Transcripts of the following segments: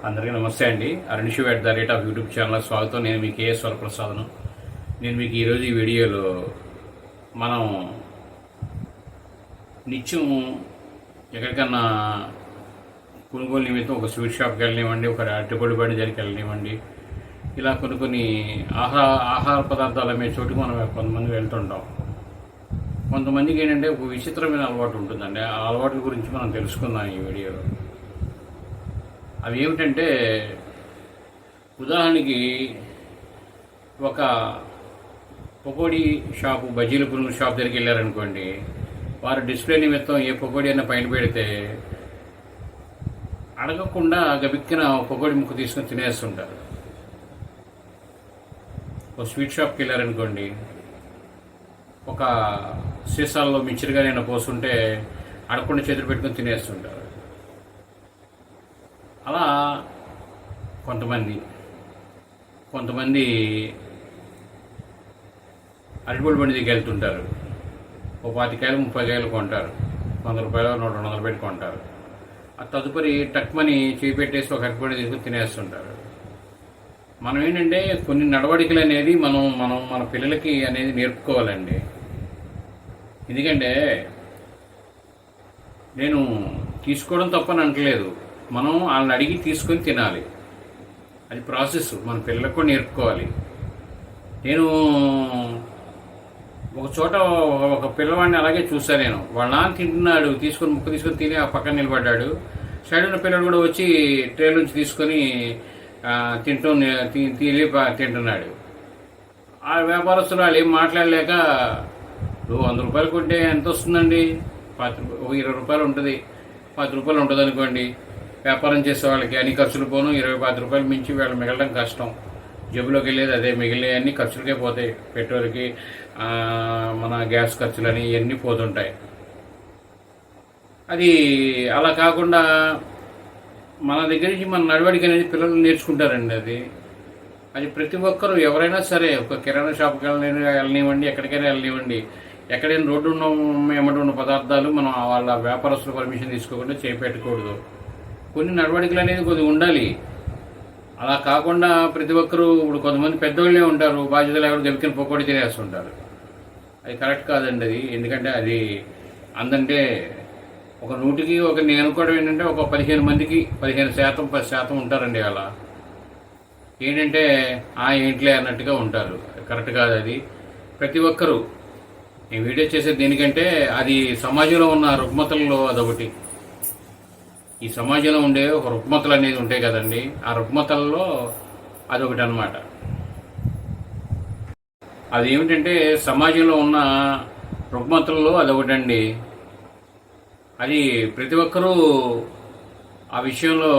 అందరికీ నమస్తే అండి. అరుణిషు @ యూట్యూబ్ ఛానల్ స్వాగతం. నేను మీ కేఎస్ వరప్రసాద్ను. నేను మీకు ఈరోజు ఈ వీడియోలో మనం నిత్యం ఎక్కడికన్నా కొనుగోలు నిమిత్తం ఒక స్వీట్ షాప్కి వెళ్ళనివ్వండి, ఒక అరటిపళ్ళు బండి దగ్గరికి వెళ్ళనివ్వండి, ఇలా కొన్ని ఆహార పదార్థాలు అమ్మే చోటుకు మనం కొంతమంది వెళ్తుంటాం. కొంతమందికి ఏంటంటే ఒక విచిత్రమైన అలవాటు ఉంటుందండి. ఆ అలవాటు గురించి మనం తెలుసుకుందాం ఈ వీడియోలో. అవి ఏమిటంటే, ఉదాహరణకి ఒక పకోడీ షాపు, బజ్జీల పునుగుల షాప్ దగ్గరికి వెళ్ళారనుకోండి, వారు డిస్ప్లే నిమిత్తం ఏ పకోడీ అయినా పైన పెడితే అడగకుండా గబిక్కిన పకోడీ ముక్క తీసుకొని తినేస్తుంటారు. ఒక స్వీట్ షాప్కి వెళ్ళారనుకోండి, ఒక సీసాల్లో మిక్చర్గా నేను పోస్తుంటే అడగకుండా చేతులు పెట్టుకొని తినేస్తుంటారు. అలా కొంతమంది అరటిపళ్ళు బండి దగ్గరికి వెళ్తుంటారు. ఓ 25 కాయలు 30 కాయలు కొంటారు. 100 రూపాయలు 200 పెట్టి కొంటారు. ఆ తదుపరి టక్మని చేపెట్టేసి ఒక అరటిపళ్ళు తీసుకుని తినేస్తుంటారు. మనం ఏంటంటే కొన్ని నడవడికలు అనేది మన పిల్లలకి అనేది నేర్పుకోవాలండి. ఎందుకంటే నేను తీసుకోవడం తప్పని అనట్లేదు, మనం వాళ్ళని అడిగి తీసుకొని తినాలి. అది ప్రాసెస్, మన పిల్లలకు కూడా నేర్పుకోవాలి. నేను ఒక చోట ఒక పిల్లవాడిని అలాగే చూశాను. నేను వాళ్ళ నాన్న తింటున్నాడు, ముక్క తీసుకొని తిని ఆ పక్కన నిలబడ్డాడు. సైడ్ ఉన్న పిల్లడు కూడా వచ్చి ట్రే నుంచి తీసుకొని తింటున్నాడు. ఆ వ్యాపారస్తులు వాళ్ళు ఏం మాట్లాడలేక, నువ్వు 100 రూపాయలు కొంటే ఎంత వస్తుందండి? 20 రూపాయలు ఉంటుంది, 10 రూపాయలు ఉంటుంది అనుకోండి. వ్యాపారం చేసే వాళ్ళకి అన్ని ఖర్చులు పోను, 20-10 రూపాయలు మించి వాళ్ళు మిగలడం కష్టం. జేబులోకి వెళ్ళేది అదే, మిగిలిన అన్ని ఖర్చులకే పోతాయి. పెట్రోల్కి, మన గ్యాస్ ఖర్చులని ఇవన్నీ పోతుంటాయి. అది అలా కాకుండా మన దగ్గర నుంచి మన నడవడిక అనేది పిల్లలు నేర్చుకుంటారండి. అది ప్రతి ఒక్కరూ ఎవరైనా సరే, ఒక కిరాణా షాప్కి వెళ్ళనివ్వండి, ఎక్కడికైనా వెళ్ళనివ్వండి, ఎక్కడైనా రోడ్డు ఎమ్మటి ఉన్న పదార్థాలు మనం వాళ్ళ వ్యాపారస్తుల పర్మిషన్ తీసుకోకుండా చేపెట్టకూడదు. కొన్ని నడవడికలు అనేది కొద్దిగా ఉండాలి. అలా కాకుండా ప్రతి ఒక్కరూ, ఇప్పుడు కొంతమంది పెద్దోళ్ళే ఉంటారు, బాధ్యతలు ఎవరు దెబ్బకిన పకోడీ తినేస్తుంటారు. అది కరెక్ట్ కాదండి. అది ఎందుకంటే అది అందంటే ఒక 100కి నేను అనుకోవడం ఏంటంటే ఒక 15 మందికి 15%, 10% ఉంటారండి. అలా ఏంటంటే ఏంట్లే అన్నట్టుగా ఉంటారు. కరెక్ట్ కాదు అది. ప్రతి ఒక్కరూ ఈ వీడియో చేసేది దేనికంటే, అది సమాజంలో ఉన్న రుగ్మతల్లో అదొకటి. ఈ సమాజంలో ఉండే ఒక రుగ్మతలు అనేది ఉంటాయి కదండి, ఆ రుగ్మతల్లో అదొకటి అన్నమాట. అది ఏమిటంటే సమాజంలో ఉన్న రుగ్మతల్లో అదొకటండి. అది ప్రతి ఒక్కరూ ఆ విషయంలో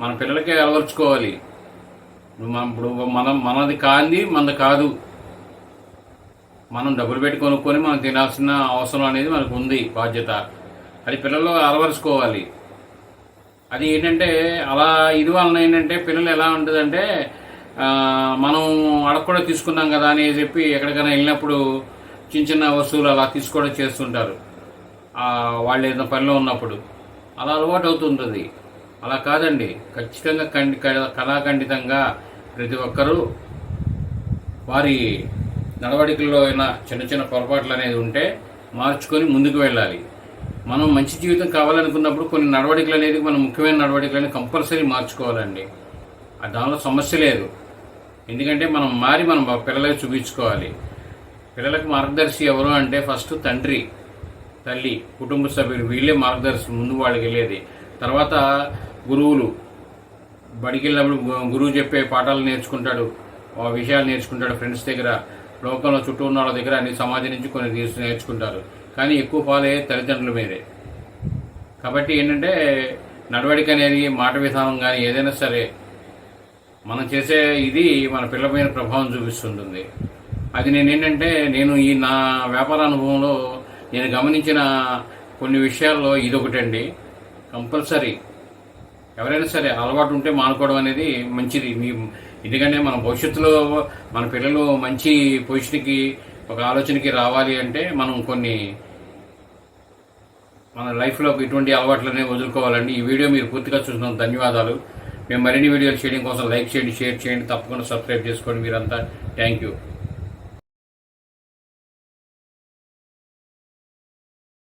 మన పిల్లలకే అలవర్చుకోవాలి. ఇప్పుడు మనది కాంది మనది కాదు, మనం డబ్బులు పెట్టి కొనుక్కొని మనం తినాల్సిన అవసరం అనేది మనకు ఉంది, బాధ్యత. అది పిల్లల్లో అలవరుచుకోవాలి. అది ఏంటంటే అలా ఇది వలన ఏంటంటే పిల్లలు ఎలా ఉంటుందంటే, మనం అడగకుండా తీసుకున్నాం కదా అని చెప్పి ఎక్కడికైనా వెళ్ళినప్పుడు చిన్న వస్తువులు అలా తీసుకోవడం చేస్తుంటారు. వాళ్ళు ఏదైనా పనిలో ఉన్నప్పుడు అలా అలవాటు అవుతుంటుంది. అలా కాదండి, ఖచ్చితంగా కళాఖండితంగా ప్రతి ఒక్కరూ వారి నడవడికల్లో అయినా చిన్న పొరపాట్లు అనేది ఉంటే మార్చుకొని ముందుకు వెళ్ళాలి. మనం మంచి జీవితం కావాలనుకున్నప్పుడు కొన్ని నడవడికలు అనేది, మనం ముఖ్యమైన నడవడికలు అనేది కంపల్సరీ మార్చుకోవాలండి. దానిలో సమస్య లేదు. ఎందుకంటే మనం మనం పిల్లలకి చూపించుకోవాలి. పిల్లలకు మార్గదర్శి ఎవరు అంటే ఫస్ట్ తండ్రి, తల్లి, కుటుంబ సభ్యులు, వీళ్ళే మార్గదర్శి ముందు వాళ్ళకి వెళ్ళేది. తర్వాత గురువులు, బడికి వెళ్ళినప్పుడు గురువు చెప్పే పాఠాలు నేర్చుకుంటాడు, విషయాలు నేర్చుకుంటాడు ఫ్రెండ్స్ దగ్గర, లోకంలో చుట్టూ ఉన్న వాళ్ళ దగ్గర, అన్ని సమాజం నుంచి కొన్ని నేర్చుకుంటారు. కానీ ఎక్కువ ఫాలో అయ్యే తల్లిదండ్రుల మీదే. కాబట్టి ఏంటంటే నడవడిక అనేది, మాట విధానం కానీ ఏదైనా సరే మనం చేసే ఇది మన పిల్లల మీద ప్రభావం చూపిస్తుంటుంది. అది నేను ఈ నా వ్యాపార అనుభవంలో నేను గమనించిన కొన్ని విషయాల్లో ఇదొకటండి. కంపల్సరీ ఎవరైనా సరే అలవాటు ఉంటే మానుకోవడం అనేది మంచిది. ఎందుకంటే మన భవిష్యత్తులో మన పిల్లలు మంచి పొజిషన్కి, ఒక ఆలోచనకి రావాలి అంటే మనం కొన్ని మన లైఫ్లో ఇటువంటి అలవాట్లనే వదులుకోవాలండి. ఈ వీడియో మీరు పూర్తిగా చూసినందుకు ధన్యవాదాలు. మేము మరిన్ని వీడియోలు చేయడం కోసం లైక్ చేయండి, షేర్ చేయండి, తప్పకుండా సబ్స్క్రైబ్ చేసుకోండి మీరంతా. Thank you.